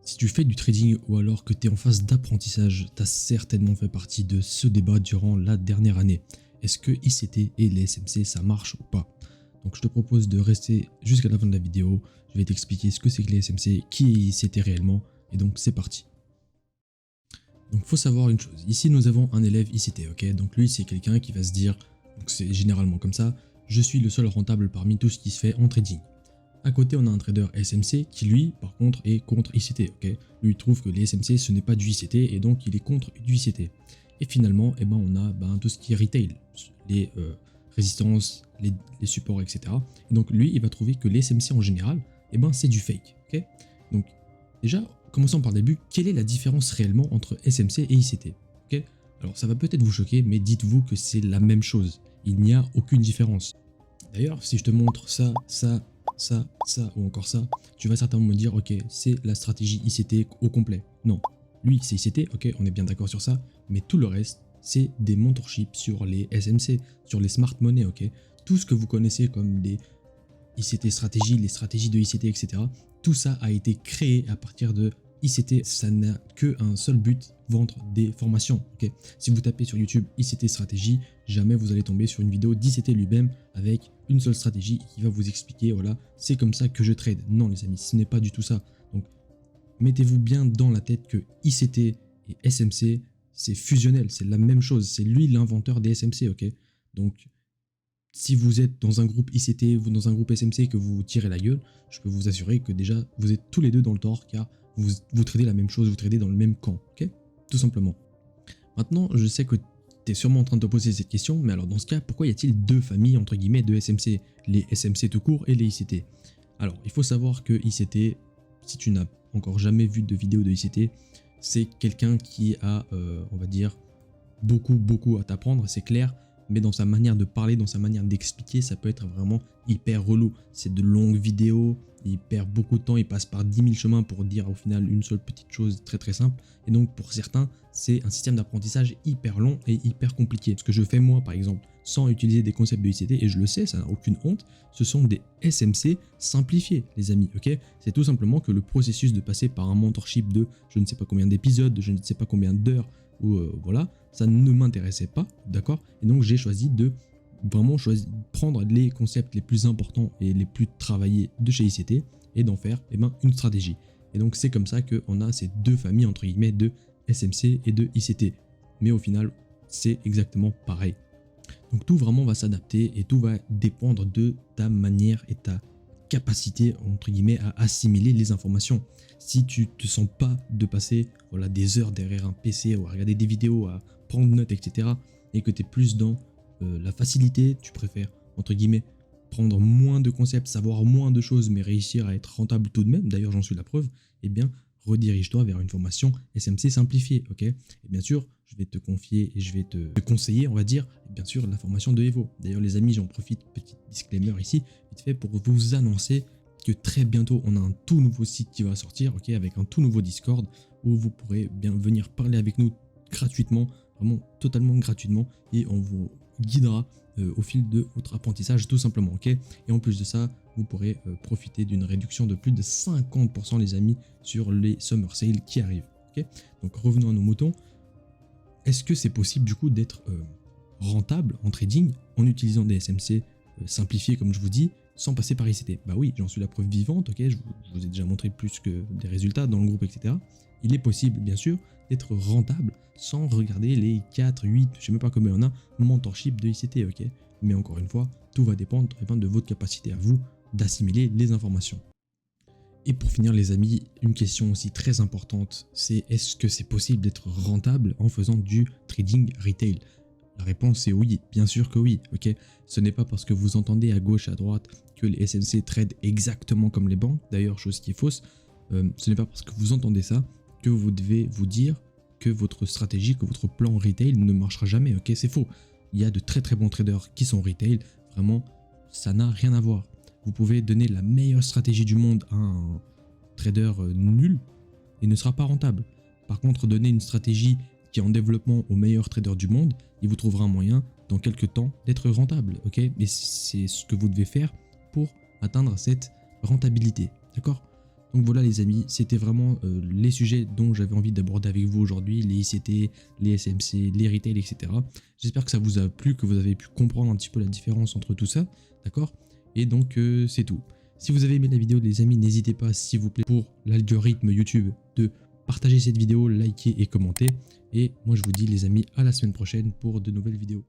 Si tu fais du trading ou alors que tu es en phase d'apprentissage, tu as certainement fait partie de ce débat durant la dernière année. Est-ce que ICT et les SMC ça marche ou pas? Donc je te propose de rester jusqu'à la fin de la vidéo, je vais t'expliquer ce que c'est que les SMC, qui est ICT réellement, et donc c'est parti. Donc faut savoir une chose, ici nous avons un élève ICT, ok? Donc lui c'est quelqu'un qui va se dire, donc c'est généralement comme ça, je suis le seul rentable parmi tout ce qui se fait en trading. À côté, on a un trader SMC qui, lui, par contre, est contre ICT. Ok, lui, il trouve que les SMC, ce n'est pas du ICT et donc il est contre du ICT. Et finalement, on a tout ce qui est retail, les résistances, les supports, etc. Et donc, lui, il va trouver que les SMC en général, c'est du fake. Ok, donc, déjà, commençons par le début. Quelle est la différence réellement entre SMC et ICT? Ok, alors, ça va peut-être vous choquer, mais dites-vous que c'est la même chose. Il n'y a aucune différence. D'ailleurs, si je te montre ça ou encore ça, tu vas certainement me dire ok, c'est la stratégie ICT au complet. Non, lui c'est ICT, ok, on est bien d'accord sur ça, mais tout le reste c'est des mentorships sur les SMC, sur les smart money, ok. Tout ce que vous connaissez comme des ICT stratégies, les stratégies de ICT, etc. Tout ça a été créé à partir de ICT, ça n'a qu'un seul but, vendre des formations. Ok, si vous tapez sur YouTube ICT stratégie, jamais vous allez tomber sur une vidéo d'ICT lui-même avec une seule stratégie qui va vous expliquer, voilà, c'est comme ça que je trade. Non les amis, ce n'est pas du tout ça. Donc mettez-vous bien dans la tête que ICT et SMC, c'est fusionnel, c'est la même chose. C'est lui l'inventeur des SMC, ok. Donc si vous êtes dans un groupe ICT ou dans un groupe SMC que vous vous tirez la gueule, je peux vous assurer que déjà vous êtes tous les deux dans le tort car vous tradez la même chose, vous tradez dans le même camp, ok? Tout simplement. Maintenant, je sais que tu es sûrement en train de te poser cette question, mais alors dans ce cas, pourquoi y a-t-il deux familles entre guillemets de SMC? Les SMC tout court et les ICT. Alors, il faut savoir que ICT, si tu n'as encore jamais vu de vidéo de ICT, c'est quelqu'un qui a, on va dire, beaucoup à t'apprendre, c'est clair, mais dans sa manière de parler, dans sa manière d'expliquer, ça peut être vraiment hyper relou. C'est de longues vidéos, il perd beaucoup de temps, il passe par 10 000 chemins pour dire au final une seule petite chose très simple. Et donc pour certains, c'est un système d'apprentissage hyper long et hyper compliqué. Ce que je fais moi par exemple, sans utiliser des concepts de ICT, et je le sais, ça n'a aucune honte, ce sont des SMC simplifiés les amis, ok? C'est tout simplement que le processus de passer par un mentorship de je ne sais pas combien d'épisodes, je ne sais pas combien d'heures, ou voilà, ça ne m'intéressait pas, d'accord? Et donc j'ai choisi de vraiment prendre les concepts les plus importants et les plus travaillés de chez ICT et d'en faire une stratégie. Et donc c'est comme ça qu'on a ces deux familles entre guillemets de SMC et de ICT. Mais au final, c'est exactement pareil. Donc tout vraiment va s'adapter et tout va dépendre de ta manière et ta capacité entre guillemets à assimiler les informations. Si tu te sens pas de passer voilà, des heures derrière un PC ou à regarder des vidéos, à prendre notes, etc. et que tu es plus dans la facilité, tu préfères entre guillemets prendre moins de concepts, savoir moins de choses mais réussir à être rentable tout de même, d'ailleurs j'en suis la preuve, eh bien redirige-toi vers une formation SMC simplifiée, ok? Et bien sûr, je vais te confier et je vais te conseiller, on va dire, bien sûr, la formation de Evo. D'ailleurs, les amis, j'en profite, petit disclaimer ici, vite fait, pour vous annoncer que très bientôt, on a un tout nouveau site qui va sortir, ok, avec un tout nouveau Discord où vous pourrez bien venir parler avec nous gratuitement, vraiment totalement gratuitement, et on vous guidera au fil de votre apprentissage tout simplement, ok? Et en plus de ça, vous pourrez profiter d'une réduction de plus de 50% les amis sur les summer sales qui arrivent, ok? Donc revenons à nos moutons. Est-ce que c'est possible du coup d'être rentable en trading en utilisant des SMC simplifiés comme je vous dis, sans passer par ICT? Bah oui, j'en suis la preuve vivante, ok, je vous ai déjà montré plus que des résultats dans le groupe, etc. Il est possible, bien sûr, d'être rentable sans regarder les 4, 8, je sais même pas combien on a, mentorship de ICT, ok? Mais encore une fois, tout va dépendre de votre capacité à vous d'assimiler les informations. Et pour finir les amis, une question aussi très importante, c'est est-ce que c'est possible d'être rentable en faisant du trading retail? La réponse est oui, bien sûr que oui, ok? Ce n'est pas parce que vous entendez à gauche, à droite que les SMC tradent exactement comme les banques, d'ailleurs chose qui est fausse, ce n'est pas parce que vous entendez ça que vous devez vous dire que votre stratégie, que votre plan retail ne marchera jamais, ok? C'est faux. Il y a de très bons traders qui sont retail, vraiment ça n'a rien à voir. Vous pouvez donner la meilleure stratégie du monde à un trader nul et ne sera pas rentable. Par contre, donner une stratégie qui est en développement au meilleur trader du monde, il vous trouvera un moyen dans quelques temps d'être rentable, ok? Et c'est ce que vous devez faire pour atteindre cette rentabilité, d'accord? Donc voilà les amis, c'était vraiment les sujets dont j'avais envie d'aborder avec vous aujourd'hui, les ICT, les SMC, les retail, etc. J'espère que ça vous a plu, que vous avez pu comprendre un petit peu la différence entre tout ça, d'accord? Et donc c'est tout. Si vous avez aimé la vidéo les amis, n'hésitez pas s'il vous plaît pour l'algorithme YouTube de partager cette vidéo, liker et commenter. Et moi je vous dis les amis à la semaine prochaine pour de nouvelles vidéos.